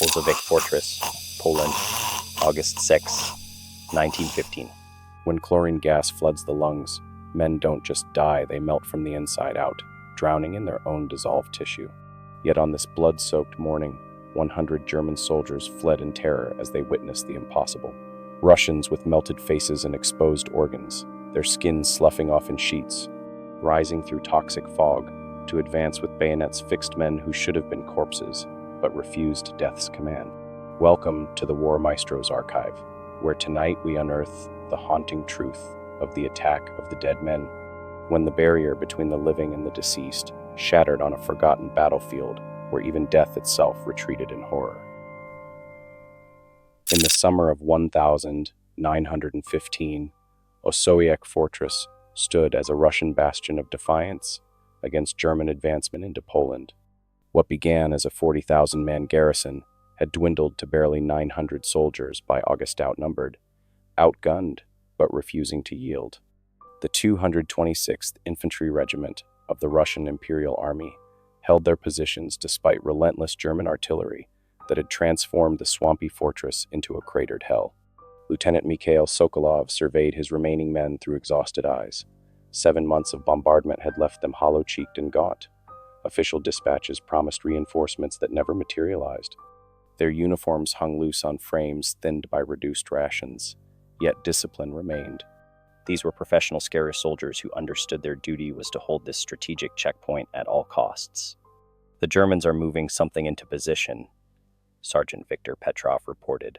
Osowiec Fortress, Poland, August 6, 1915. When chlorine gas floods the lungs, men don't just die, they melt from the inside out, drowning in their own dissolved tissue. Yet on this blood-soaked morning, 100 German soldiers fled in terror as they witnessed the impossible. Russians with melted faces and exposed organs, their skins sloughing off in sheets, rising through toxic fog to advance with bayonets fixed men who should have been corpses, but refused death's command. Welcome to the War Maestro's Archive, where tonight we unearth the haunting truth of the attack of the dead men, when the barrier between the living and the deceased shattered on a forgotten battlefield where even death itself retreated in horror. In the summer of 1915, Osowiec Fortress stood as a Russian bastion of defiance against German advancement into Poland. What began as a 40,000-man garrison had dwindled to barely 900 soldiers by August outnumbered, outgunned, but refusing to yield. The 226th Infantry Regiment of the Russian Imperial Army held their positions despite relentless German artillery that had transformed the swampy fortress into a cratered hell. Lieutenant Mikhail Sokolov surveyed his remaining men through exhausted eyes. 7 months of bombardment had left them hollow-cheeked and gaunt. Official dispatches promised reinforcements that never materialized. Their uniforms hung loose on frames thinned by reduced rations, yet discipline remained. These were professional scary soldiers who understood their duty was to hold this strategic checkpoint at all costs. "The Germans are moving something into position," Sergeant Viktor Petrov reported,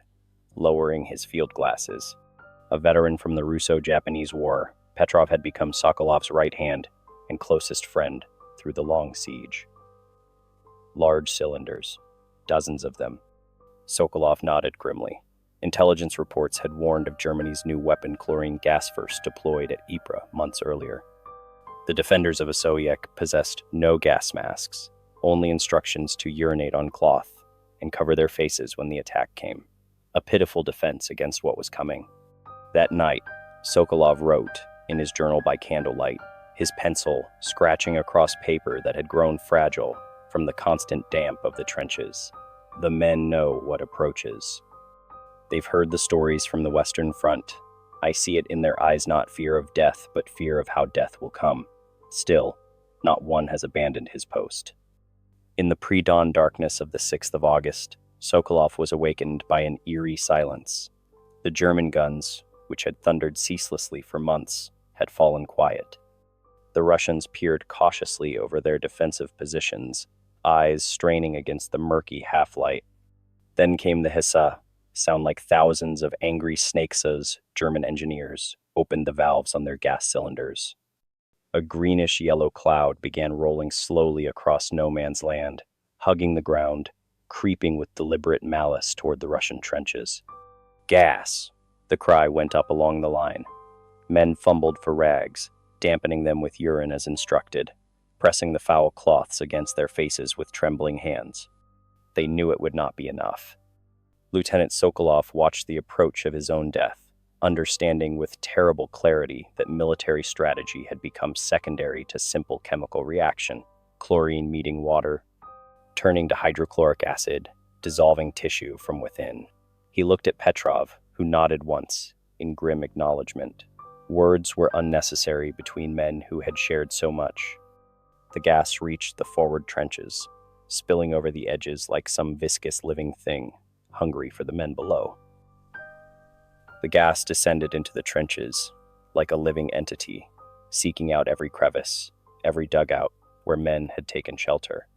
lowering his field glasses. A veteran from the Russo-Japanese War, Petrov had become Sokolov's right hand and closest friend through the long siege. Large cylinders, dozens of them. Sokolov nodded grimly. Intelligence reports had warned of Germany's new weapon chlorine gas first deployed at Ypres months earlier. The defenders of Osowiec possessed no gas masks, only instructions to urinate on cloth and cover their faces when the attack came. A pitiful defense against what was coming. That night, Sokolov wrote in his journal by candlelight, his pencil scratching across paper that had grown fragile from the constant damp of the trenches. "The men know what approaches. They've heard the stories from the Western Front. I see it in their eyes, not fear of death, but fear of how death will come. Still, not one has abandoned his post." In the pre-dawn darkness of the 6th of August, Sokolov was awakened by an eerie silence. The German guns, which had thundered ceaselessly for months, had fallen quiet. The Russians peered cautiously over their defensive positions, eyes straining against the murky half-light. Then came the hissa, sound like thousands of angry snakes. German engineers opened the valves on their gas cylinders. A greenish-yellow cloud began rolling slowly across no man's land, hugging the ground, creeping with deliberate malice toward the Russian trenches. "Gas!" The cry went up along the line. Men fumbled for rags, dampening them with urine as instructed, pressing the foul cloths against their faces with trembling hands. They knew it would not be enough. Lieutenant Sokolov watched the approach of his own death, understanding with terrible clarity that military strategy had become secondary to simple chemical reaction, chlorine meeting water, turning to hydrochloric acid, dissolving tissue from within. He looked at Petrov, who nodded once, in grim acknowledgement. Words were unnecessary between men who had shared so much. The gas reached the forward trenches, spilling over the edges like some viscous living thing, hungry for the men below. The gas descended into the trenches, like a living entity, seeking out every crevice, every dugout where men had taken shelter.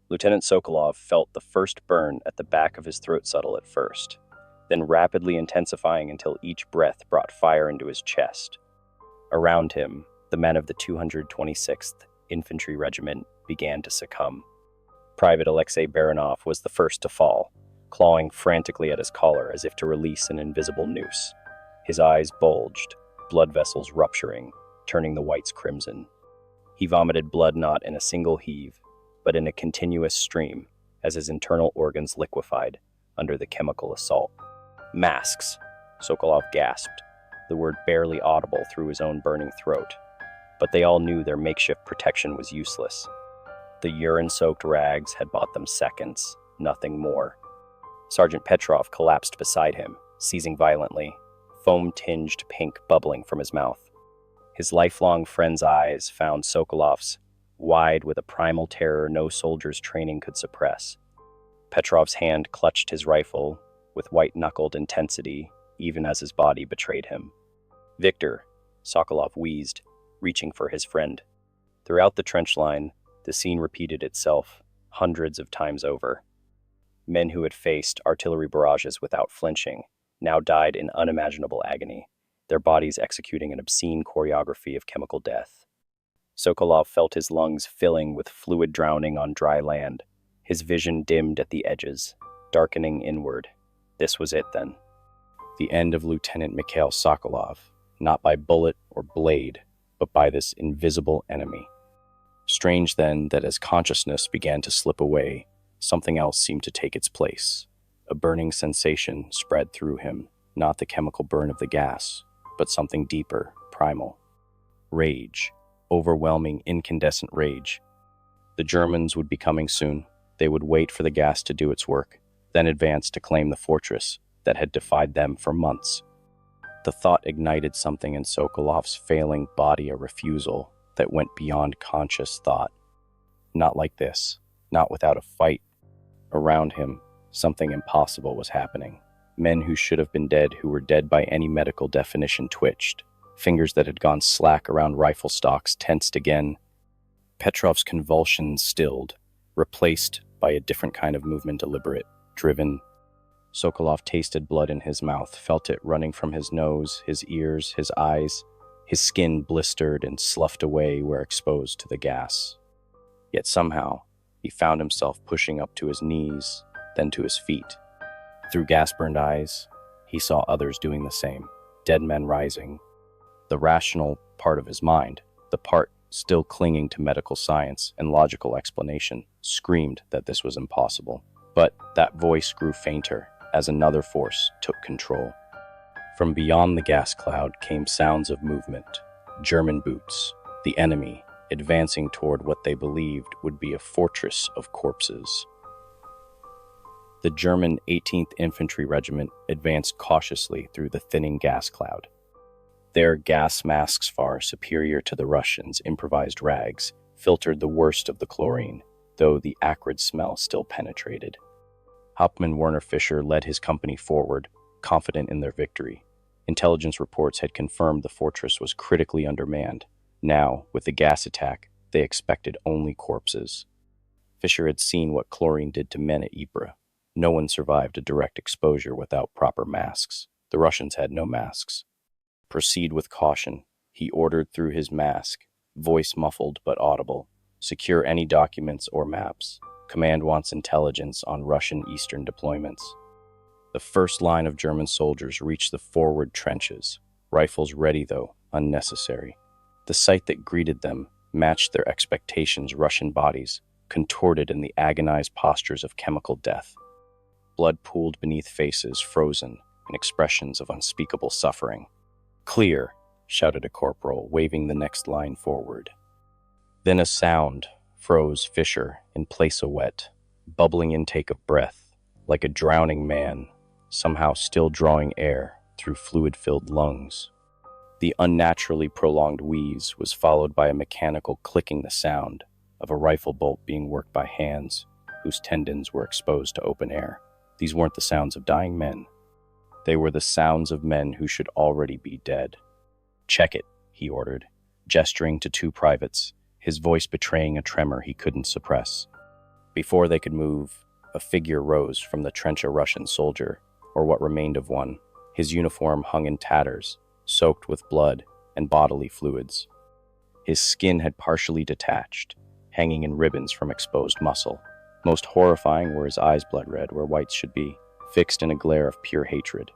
Lieutenant Sokolov felt the first burn at the back of his throat settle at first, then rapidly intensifying until each breath brought fire into his chest. Around him, the men of the 226th Infantry Regiment began to succumb. Private Alexei Baranov was the first to fall, clawing frantically at his collar as if to release an invisible noose. His eyes bulged, blood vessels rupturing, turning the whites crimson. He vomited blood not in a single heave, but in a continuous stream as his internal organs liquefied under the chemical assault. "Masks," Sokolov gasped, the word barely audible through his own burning throat. But they all knew their makeshift protection was useless. The urine-soaked rags had bought them seconds, nothing more. Sergeant Petrov collapsed beside him, seizing violently, foam-tinged pink bubbling from his mouth. His lifelong friend's eyes found Sokolov's, wide with a primal terror no soldier's training could suppress. Petrov's hand clutched his rifle with white-knuckled intensity, even as his body betrayed him. "Victor," Sokolov wheezed, reaching for his friend. Throughout the trench line, the scene repeated itself, hundreds of times over. Men who had faced artillery barrages without flinching now died in unimaginable agony, their bodies executing an obscene choreography of chemical death. Sokolov felt his lungs filling with fluid drowning on dry land. His vision dimmed at the edges, darkening inward. This was it, then. The end of Lieutenant Mikhail Sokolov, not by bullet or blade, but by this invisible enemy. Strange, then, that as consciousness began to slip away, something else seemed to take its place. A burning sensation spread through him, not the chemical burn of the gas, but something deeper, primal. Rage, overwhelming, incandescent rage. The Germans would be coming soon. They would wait for the gas to do its work, then advance to claim the fortress that had defied them for months. The thought ignited something in Sokolov's failing body, a refusal that went beyond conscious thought. Not like this, not without a fight. Around him, something impossible was happening. Men who should have been dead, who were dead by any medical definition, twitched. Fingers that had gone slack around rifle stocks tensed again. Petrov's convulsions stilled, replaced by a different kind of movement, deliberate, driven. Sokolov tasted blood in his mouth, felt it running from his nose, his ears, his eyes. His skin blistered and sloughed away where exposed to the gas. Yet somehow, he found himself pushing up to his knees, then to his feet. Through gas-burned eyes, he saw others doing the same, dead men rising. The rational part of his mind, the part still clinging to medical science and logical explanation, screamed that this was impossible. But that voice grew fainter as another force took control. From beyond the gas cloud came sounds of movement. German boots, the enemy, advancing toward what they believed would be a fortress of corpses. The German 18th Infantry Regiment advanced cautiously through the thinning gas cloud. Their gas masks, far superior to the Russians' improvised rags, filtered the worst of the chlorine, though the acrid smell still penetrated. Hauptmann Werner Fischer led his company forward, confident in their victory. Intelligence reports had confirmed the fortress was critically undermanned. Now, with the gas attack, they expected only corpses. Fischer had seen what chlorine did to men at Ypres. No one survived a direct exposure without proper masks. The Russians had no masks. "Proceed with caution," he ordered through his mask, voice muffled but audible. "Secure any documents or maps. Command wants intelligence on Russian eastern deployments." The first line of German soldiers reached the forward trenches, rifles ready though unnecessary. The sight that greeted them matched their expectations. Russian bodies, contorted in the agonized postures of chemical death. Blood pooled beneath faces, frozen in expressions of unspeakable suffering. "Clear," shouted a corporal, waving the next line forward. Then a sound froze Fischer in place, a wet, bubbling intake of breath, like a drowning man, somehow still drawing air through fluid-filled lungs. The unnaturally prolonged wheeze was followed by a mechanical clicking, the sound of a rifle bolt being worked by hands whose tendons were exposed to open air. These weren't the sounds of dying men. They were the sounds of men who should already be dead. "Check it," he ordered, gesturing to two privates, his voice betraying a tremor he couldn't suppress. Before they could move, a figure rose from the trench, a Russian soldier, or what remained of one. His uniform hung in tatters, soaked with blood and bodily fluids. His skin had partially detached, hanging in ribbons from exposed muscle. Most horrifying were his eyes, blood red where whites should be, fixed in a glare of pure hatred.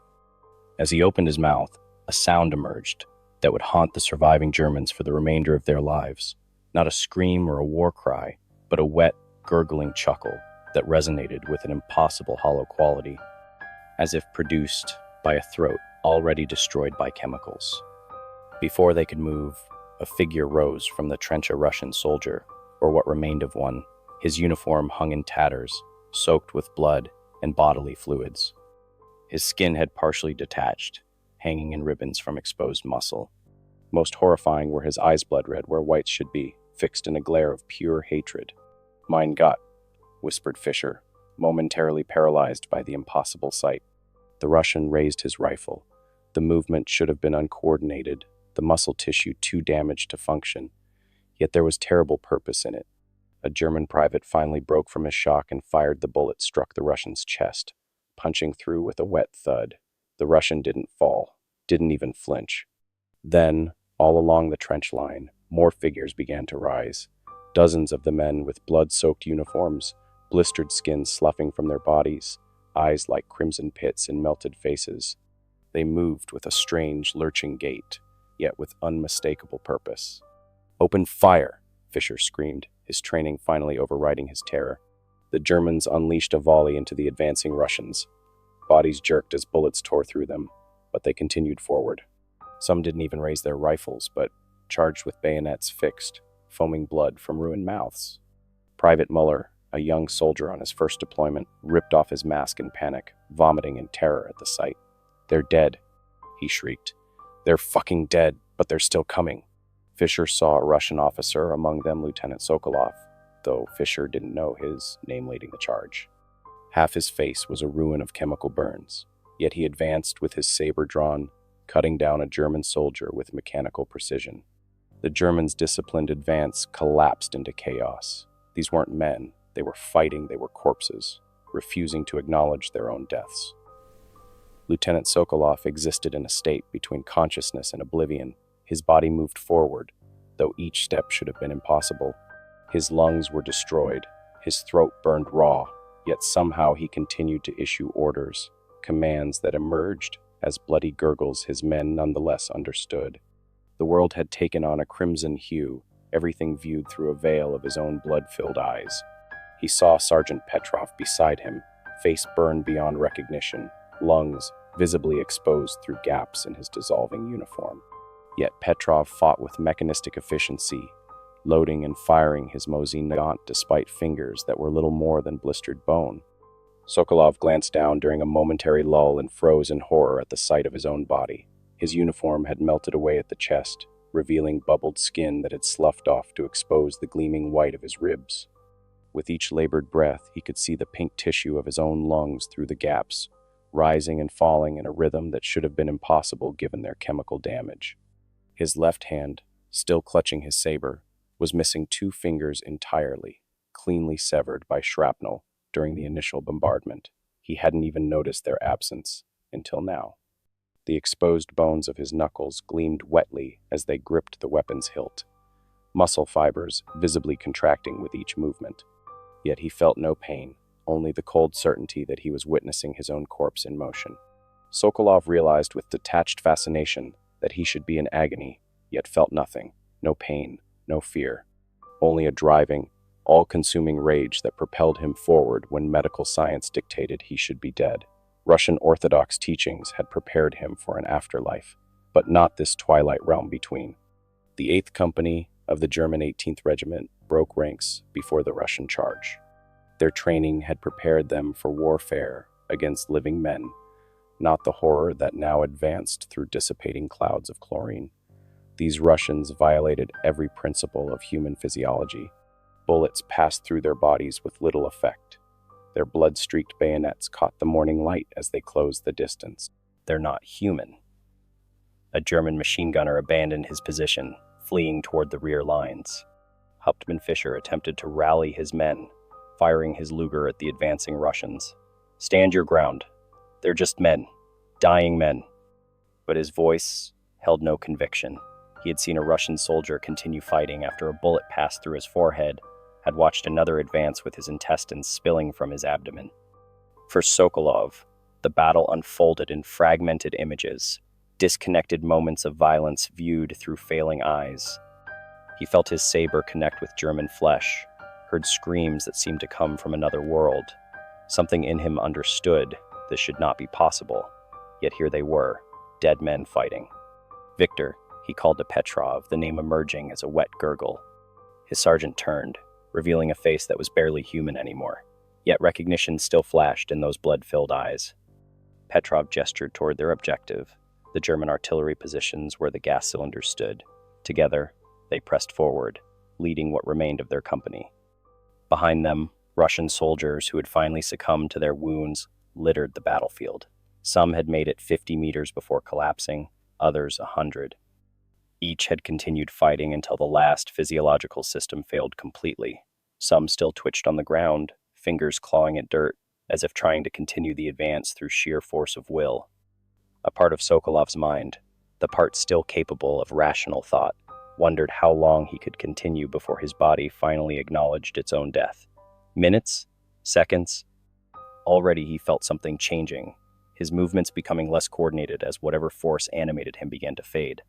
As he opened his mouth, a sound emerged that would haunt the surviving Germans for the remainder of their lives. Not a scream or a war cry, but a wet, gurgling chuckle that resonated with an impossible hollow quality, as if produced by a throat already destroyed by chemicals. Before they could move, a figure rose from the trench, a Russian soldier, or what remained of one. His uniform hung in tatters, soaked with blood and bodily fluids. His skin had partially detached, hanging in ribbons from exposed muscle. Most horrifying were his eyes, blood red where whites should be, fixed in a glare of pure hatred. "Mein Gott," whispered Fisher, momentarily paralyzed by the impossible sight. The Russian raised his rifle. The movement should have been uncoordinated, the muscle tissue too damaged to function. Yet there was terrible purpose in it. A German private finally broke from his shock and fired. The bullet struck the Russian's chest, punching through with a wet thud. The Russian didn't fall, didn't even flinch. Then, all along the trench line, more figures began to rise. Dozens of the men with blood-soaked uniforms, blistered skins sloughing from their bodies, eyes like crimson pits in melted faces. They moved with a strange, lurching gait, yet with unmistakable purpose. "Open fire!" Fisher screamed, his training finally overriding his terror. The Germans unleashed a volley into the advancing Russians. Bodies jerked as bullets tore through them, but they continued forward. Some didn't even raise their rifles, but charged with bayonets fixed, foaming blood from ruined mouths. Private Muller, a young soldier on his first deployment, ripped off his mask in panic, vomiting in terror at the sight. "They're dead," he shrieked. "They're fucking dead, but they're still coming." Fisher saw a Russian officer, among them Lieutenant Sokolov, though Fisher didn't know his name leading the charge. Half his face was a ruin of chemical burns, yet he advanced with his saber drawn, cutting down a German soldier with mechanical precision. The Germans' disciplined advance collapsed into chaos. These weren't men, they were fighting, they were corpses, refusing to acknowledge their own deaths. Lieutenant Sokolov existed in a state between consciousness and oblivion. His body moved forward, though each step should have been impossible. His lungs were destroyed, his throat burned raw, yet somehow he continued to issue orders, commands that emerged as bloody gurgles his men nonetheless understood. The world had taken on a crimson hue, everything viewed through a veil of his own blood-filled eyes. He saw Sergeant Petrov beside him, face burned beyond recognition, lungs visibly exposed through gaps in his dissolving uniform. Yet Petrov fought with mechanistic efficiency, loading and firing his Mosin Nagant despite fingers that were little more than blistered bone. Sokolov glanced down during a momentary lull and froze in horror at the sight of his own body. His uniform had melted away at the chest, revealing bubbled skin that had sloughed off to expose the gleaming white of his ribs. With each labored breath, he could see the pink tissue of his own lungs through the gaps, rising and falling in a rhythm that should have been impossible given their chemical damage. His left hand, still clutching his saber, was missing 2 fingers entirely, cleanly severed by shrapnel during the initial bombardment. He hadn't even noticed their absence until now. The exposed bones of his knuckles gleamed wetly as they gripped the weapon's hilt, muscle fibers visibly contracting with each movement. Yet he felt no pain, only the cold certainty that he was witnessing his own corpse in motion. Sokolov realized with detached fascination that he should be in agony, yet felt nothing, no pain, no fear, only a driving, all-consuming rage that propelled him forward when medical science dictated he should be dead. Russian Orthodox teachings had prepared him for an afterlife, but not this twilight realm between. The 8th Company of the German 18th Regiment broke ranks before the Russian charge. Their training had prepared them for warfare against living men, not the horror that now advanced through dissipating clouds of chlorine. These Russians violated every principle of human physiology. Bullets passed through their bodies with little effect. Their blood-streaked bayonets caught the morning light as they closed the distance. "They're not human." A German machine gunner abandoned his position, fleeing toward the rear lines. Hauptmann Fischer attempted to rally his men, firing his Luger at the advancing Russians. "Stand your ground. They're just men, dying men." But his voice held no conviction. He had seen a Russian soldier continue fighting after a bullet passed through his forehead, had watched another advance with his intestines spilling from his abdomen. For Sokolov, the battle unfolded in fragmented images, disconnected moments of violence viewed through failing eyes. He felt his saber connect with German flesh, heard screams that seemed to come from another world. Something in him understood this should not be possible, yet here they were, dead men fighting. "Victor," he called to Petrov, the name emerging as a wet gurgle. His sergeant turned, revealing a face that was barely human anymore. Yet recognition still flashed in those blood-filled eyes. Petrov gestured toward their objective, the German artillery positions where the gas cylinders stood. Together, they pressed forward, leading what remained of their company. Behind them, Russian soldiers who had finally succumbed to their wounds littered the battlefield. Some had made it 50 meters before collapsing, others 100. Each had continued fighting until the last physiological system failed completely. Some still twitched on the ground, fingers clawing at dirt, as if trying to continue the advance through sheer force of will. A part of Sokolov's mind, the part still capable of rational thought, wondered how long he could continue before his body finally acknowledged its own death. Minutes? Seconds? Already he felt something changing, his movements becoming less coordinated as whatever force animated him began to fade.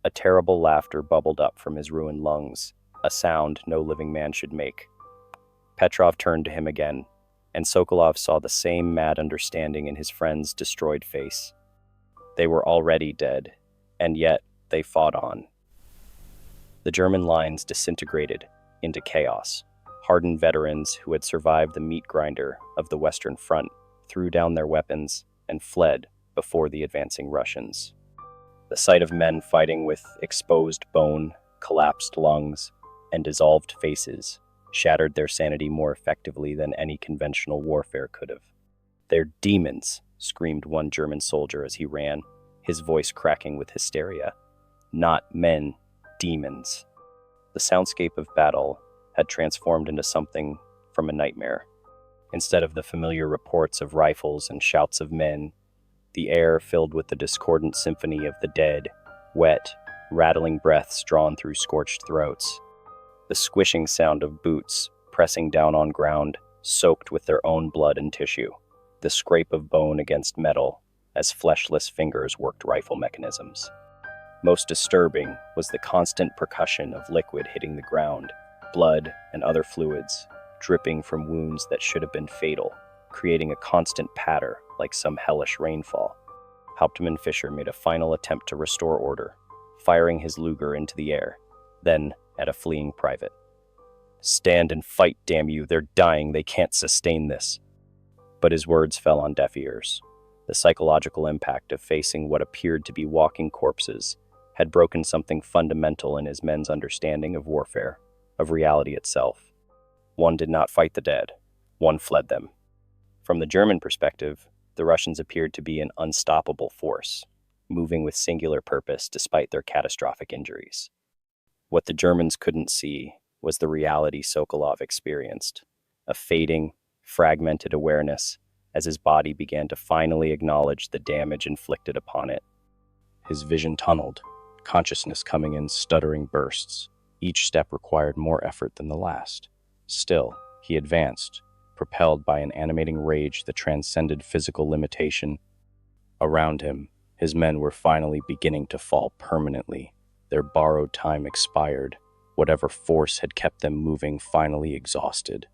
A terrible laughter bubbled up from his ruined lungs, a sound no living man should make. Petrov turned to him again, and Sokolov saw the same mad understanding in his friend's destroyed face. They were already dead, and yet they fought on. The German lines disintegrated into chaos. Hardened veterans who had survived the meat grinder of the Western Front threw down their weapons and fled before the advancing Russians. The sight of men fighting with exposed bone, collapsed lungs, and dissolved faces shattered their sanity more effectively than any conventional warfare could have. "They're demons," screamed one German soldier as he ran, his voice cracking with hysteria. "Not men, demons." The soundscape of battle had transformed into something from a nightmare. Instead of the familiar reports of rifles and shouts of men, the air filled with the discordant symphony of the dead, wet, rattling breaths drawn through scorched throats. The squishing sound of boots pressing down on ground, soaked with their own blood and tissue. The scrape of bone against metal as fleshless fingers worked rifle mechanisms. Most disturbing was the constant percussion of liquid hitting the ground, blood and other fluids dripping from wounds that should have been fatal, creating a constant patter like some hellish rainfall. Hauptmann Fischer made a final attempt to restore order, firing his Luger into the air, then at a fleeing private. "Stand and fight, damn you! They're dying, they can't sustain this." But his words fell on deaf ears. The psychological impact of facing what appeared to be walking corpses had broken something fundamental in his men's understanding of warfare, of reality itself. One did not fight the dead, one fled them. From the German perspective, the Russians appeared to be an unstoppable force, moving with singular purpose despite their catastrophic injuries. What the Germans couldn't see was the reality Sokolov experienced, a fading, fragmented awareness as his body began to finally acknowledge the damage inflicted upon it. His vision tunneled, consciousness coming in stuttering bursts. Each step required more effort than the last. Still, he advanced, propelled by an animating rage that transcended physical limitation. Around him, his men were finally beginning to fall permanently. Their borrowed time expired, whatever force had kept them moving finally exhausted.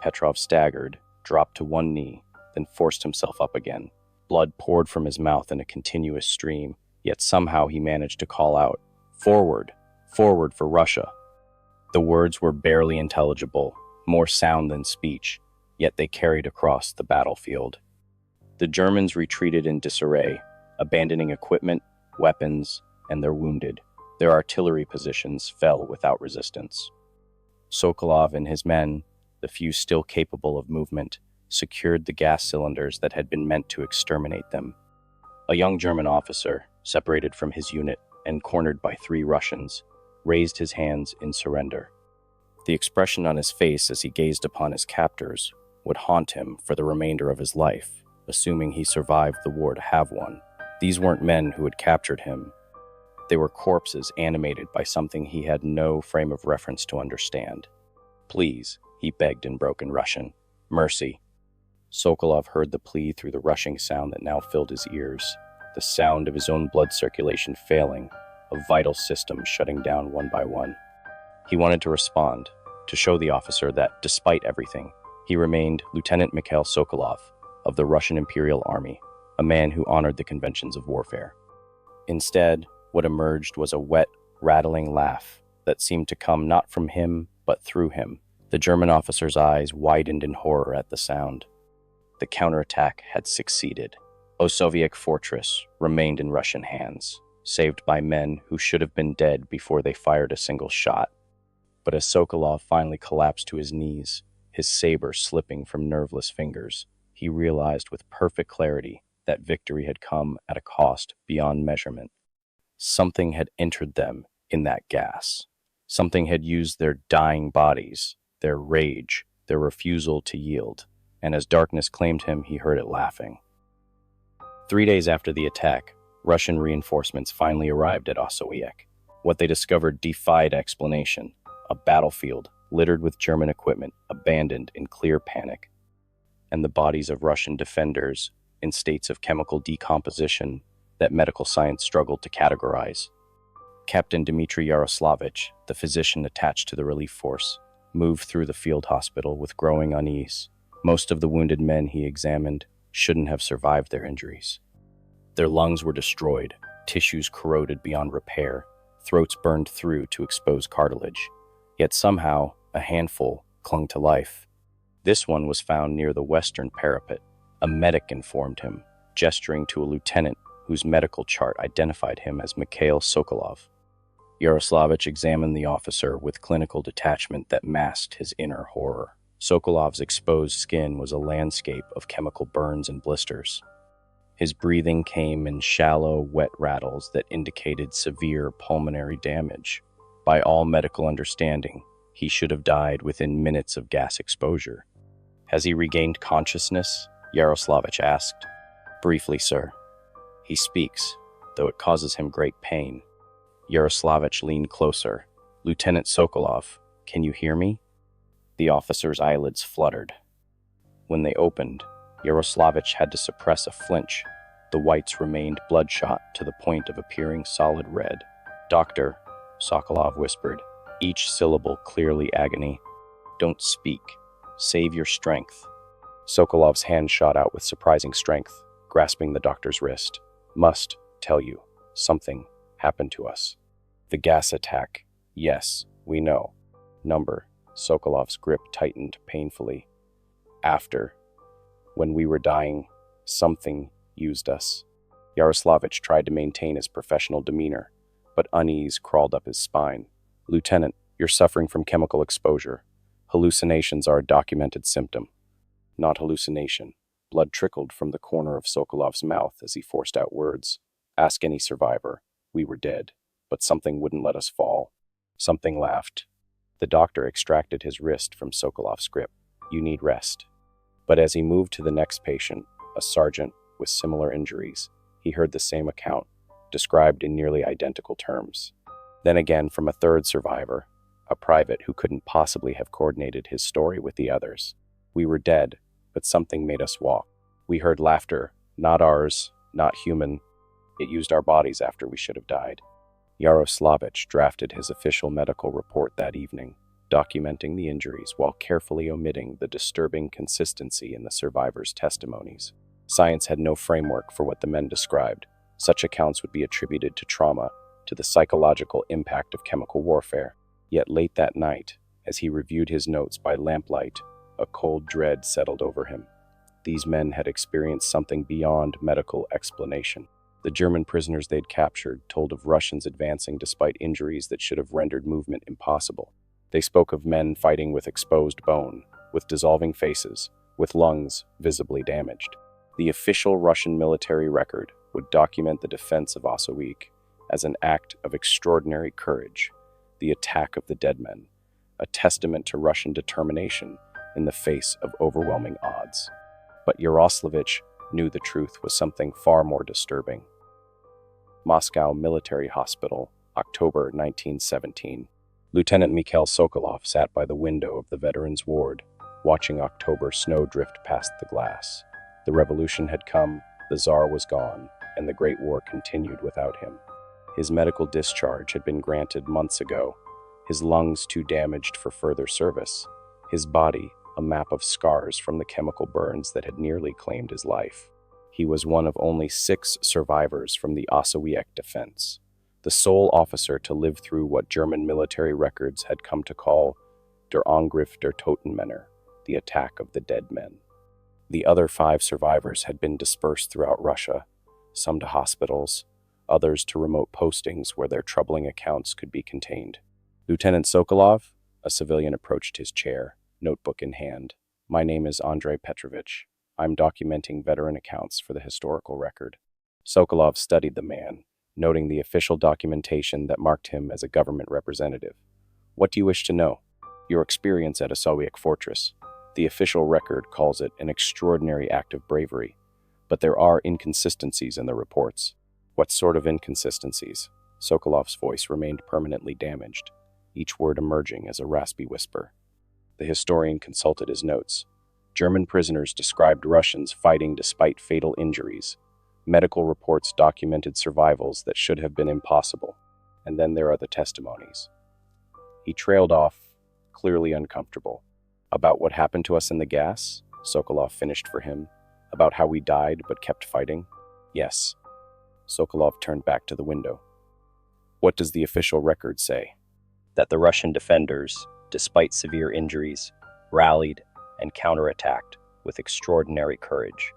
Petrov staggered, dropped to one knee, then forced himself up again. Blood poured from his mouth in a continuous stream, yet somehow he managed to call out, "Forward! Forward for Russia!" The words were barely intelligible, more sound than speech, yet they carried across the battlefield. The Germans retreated in disarray, abandoning equipment, weapons, and their wounded. Their artillery positions fell without resistance. Sokolov and his men, the few still capable of movement, secured the gas cylinders that had been meant to exterminate them. A young German officer, separated from his unit and cornered by 3 Russians, raised his hands in surrender. The expression on his face as he gazed upon his captors would haunt him for the remainder of his life, assuming he survived the war to have one. These weren't men who had captured him. They were corpses animated by something he had no frame of reference to understand. "Please," he begged in broken Russian. "Mercy." Sokolov heard the plea through the rushing sound that now filled his ears, the sound of his own blood circulation failing, a vital system shutting down one by one. He wanted to respond, to show the officer that, despite everything, he remained Lieutenant Mikhail Sokolov of the Russian Imperial Army, a man who honored the conventions of warfare. Instead, what emerged was a wet, rattling laugh that seemed to come not from him, but through him. The German officer's eyes widened in horror at the sound. The counterattack had succeeded. Osowiec fortress remained in Russian hands, saved by men who should have been dead before they fired a single shot. But as Sokolov finally collapsed to his knees, his saber slipping from nerveless fingers, he realized with perfect clarity that victory had come at a cost beyond measurement. Something had entered them in that gas. Something had used their dying bodies, their rage, their refusal to yield, and as darkness claimed him, he heard it laughing. 3 days after the attack, Russian reinforcements finally arrived at Osowiec. What they discovered defied explanation: a battlefield littered with German equipment abandoned in clear panic, and the bodies of Russian defenders in states of chemical decomposition that medical science struggled to categorize. Captain Dmitry Yaroslavich, the physician attached to the relief force, moved through the field hospital with growing unease. Most of the wounded men he examined shouldn't have survived their injuries. Their lungs were destroyed, tissues corroded beyond repair, throats burned through to expose cartilage. Yet somehow, a handful clung to life. This one was found near the western parapet. A medic informed him, gesturing to a lieutenant whose medical chart identified him as Mikhail Sokolov. Yaroslavich examined the officer with clinical detachment that masked his inner horror. Sokolov's exposed skin was a landscape of chemical burns and blisters. His breathing came in shallow, wet rattles that indicated severe pulmonary damage. By all medical understanding, he should have died within minutes of gas exposure. "Has he regained consciousness?" Yaroslavich asked. "Briefly, sir. He speaks, though it causes him great pain." Yaroslavich leaned closer. "Lieutenant Sokolov, can you hear me?" The officer's eyelids fluttered. When they opened, Yaroslavich had to suppress a flinch. The whites remained bloodshot to the point of appearing solid red. "Doctor," Sokolov whispered, each syllable clearly agony. "Don't speak. Save your strength." Sokolov's hand shot out with surprising strength, grasping the doctor's wrist. "Must tell you, something happened to us." "The gas attack. Yes, we know." "Number." Sokolov's grip tightened painfully. "After. When we were dying, something used us." Yaroslavich tried to maintain his professional demeanor, but unease crawled up his spine. "Lieutenant, you're suffering from chemical exposure. Hallucinations are a documented symptom." "Not hallucination." Blood trickled from the corner of Sokolov's mouth as he forced out words. "Ask any survivor. We were dead, but something wouldn't let us fall." Something laughed. The doctor extracted his wrist from Sokolov's grip. "You need rest." But as he moved to the next patient, a sergeant with similar injuries, he heard the same account, described in nearly identical terms. Then again from a third survivor, a private who couldn't possibly have coordinated his story with the others. "We were dead, but something made us walk. We heard laughter, not ours, not human. It used our bodies after we should have died." Yaroslavich drafted his official medical report that evening, documenting the injuries while carefully omitting the disturbing consistency in the survivors' testimonies. Science had no framework for what the men described. Such accounts would be attributed to trauma, to the psychological impact of chemical warfare. Yet late that night, as he reviewed his notes by lamplight, a cold dread settled over him. These men had experienced something beyond medical explanation. The German prisoners they'd captured told of Russians advancing despite injuries that should have rendered movement impossible. They spoke of men fighting with exposed bone, with dissolving faces, with lungs visibly damaged. The official Russian military record would document the defense of Osowiec as an act of extraordinary courage, the attack of the dead men, a testament to Russian determination in the face of overwhelming odds. But Yaroslavich knew the truth was something far more disturbing. Moscow Military Hospital, October 1917. Lieutenant Mikhail Sokolov sat by the window of the veterans' ward, watching October snow drift past the glass. The revolution had come, the Tsar was gone, and the Great War continued without him. His medical discharge had been granted months ago, his lungs too damaged for further service, his body a map of scars from the chemical burns that had nearly claimed his life. He was one of only 6 survivors from the Osowiec defense, the sole officer to live through what German military records had come to call Der Angriff der Totenmänner, the attack of the dead men. The other 5 survivors had been dispersed throughout Russia, some to hospitals, others to remote postings where their troubling accounts could be contained. Lieutenant Sokolov, a civilian, approached his chair, notebook in hand. My name is Andrei Petrovich. I'm documenting veteran accounts for the historical record. Sokolov studied the man, noting the official documentation that marked him as a government representative. What do you wish to know? Your experience at Osowiec Fortress. The official record calls it an extraordinary act of bravery, but there are inconsistencies in the reports. What sort of inconsistencies? Sokolov's voice remained permanently damaged, each word emerging as a raspy whisper. The historian consulted his notes. German prisoners described Russians fighting despite fatal injuries. Medical reports documented survivals that should have been impossible. And then there are the testimonies. He trailed off, clearly uncomfortable. About what happened to us in the gas? Sokolov finished for him. About how we died but kept fighting? Yes. Sokolov turned back to the window. What does the official record say? That the Russian defenders, despite severe injuries, rallied and counterattacked with extraordinary courage.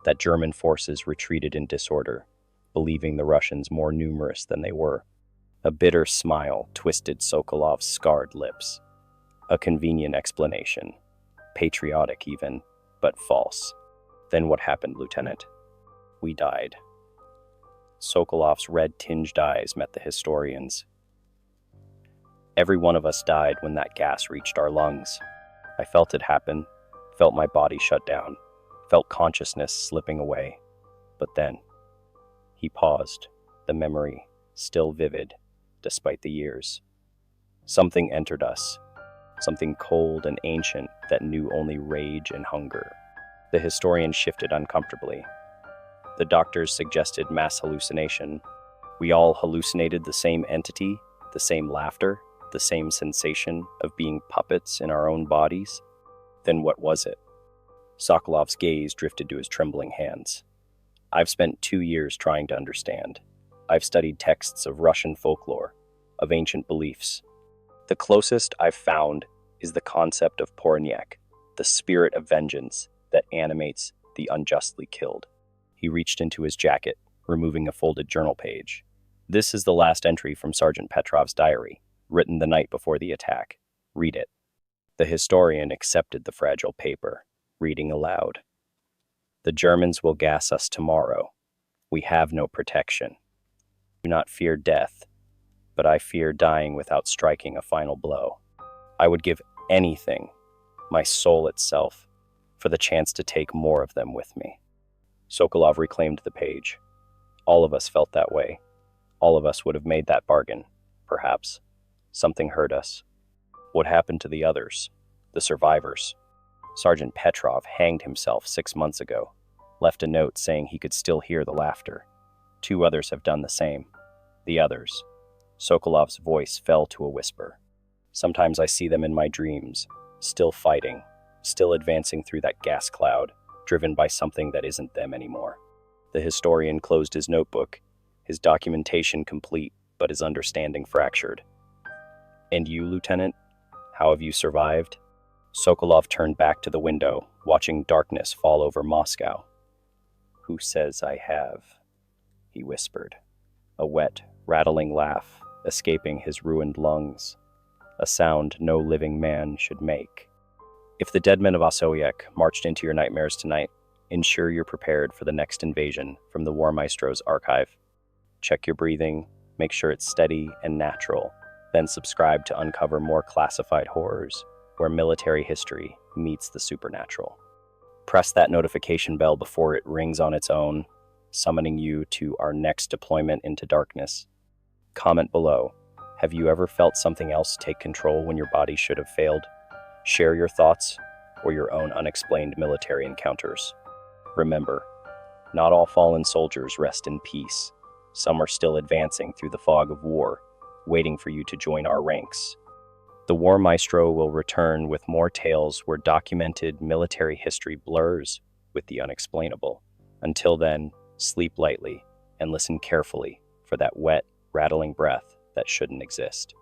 That German forces retreated in disorder, believing the Russians more numerous than they were. A bitter smile twisted Sokolov's scarred lips. A convenient explanation. Patriotic even, but false. Then what happened, Lieutenant? We died. Sokolov's red-tinged eyes met the historian's. Every one of us died when that gas reached our lungs. I felt it happen, felt my body shut down, felt consciousness slipping away. But then, he paused, the memory still vivid, despite the years. Something entered us, something cold and ancient that knew only rage and hunger. The historian shifted uncomfortably. The doctors suggested mass hallucination. We all hallucinated the same entity, the same laughter, the same sensation of being puppets in our own bodies. Then what was it? Sokolov's gaze drifted to his trembling hands. I've spent 2 years trying to understand. I've studied texts of Russian folklore, of ancient beliefs. The closest I've found is the concept of Porniak, the spirit of vengeance that animates the unjustly killed. He reached into his jacket, removing a folded journal page. This is the last entry from Sergeant Petrov's diary, written the night before the attack. Read it. The historian accepted the fragile paper, reading aloud. The Germans will gas us tomorrow. We have no protection. I do not fear death, but I fear dying without striking a final blow. I would give anything, my soul itself, for the chance to take more of them with me. Sokolov reclaimed the page. All of us felt that way. All of us would have made that bargain, perhaps. Something hurt us. What happened to the others? The survivors? Sergeant Petrov hanged himself 6 months ago, left a note saying he could still hear the laughter. 2 others have done the same. The others. Sokolov's voice fell to a whisper. Sometimes I see them in my dreams, still fighting, still advancing through that gas cloud, driven by something that isn't them anymore. The historian closed his notebook, his documentation complete, but his understanding fractured. And you, Lieutenant? How have you survived? Sokolov turned back to the window, watching darkness fall over Moscow. Who says I have? He whispered, a wet, rattling laugh escaping his ruined lungs, a sound no living man should make. If the dead men of Osowiec marched into your nightmares tonight, ensure you're prepared for the next invasion from the War Maestro's Archive. Check your breathing, make sure it's steady and natural, then subscribe to uncover more classified horrors where military history meets the supernatural. Press that notification bell before it rings on its own, summoning you to our next deployment into darkness. Comment below. Have you ever felt something else take control when your body should have failed? Share your thoughts or your own unexplained military encounters. Remember, not all fallen soldiers rest in peace. Some are still advancing through the fog of war, waiting for you to join our ranks. The War Maestro will return with more tales where documented military history blurs with the unexplainable. Until then, sleep lightly and listen carefully for that wet, rattling breath that shouldn't exist.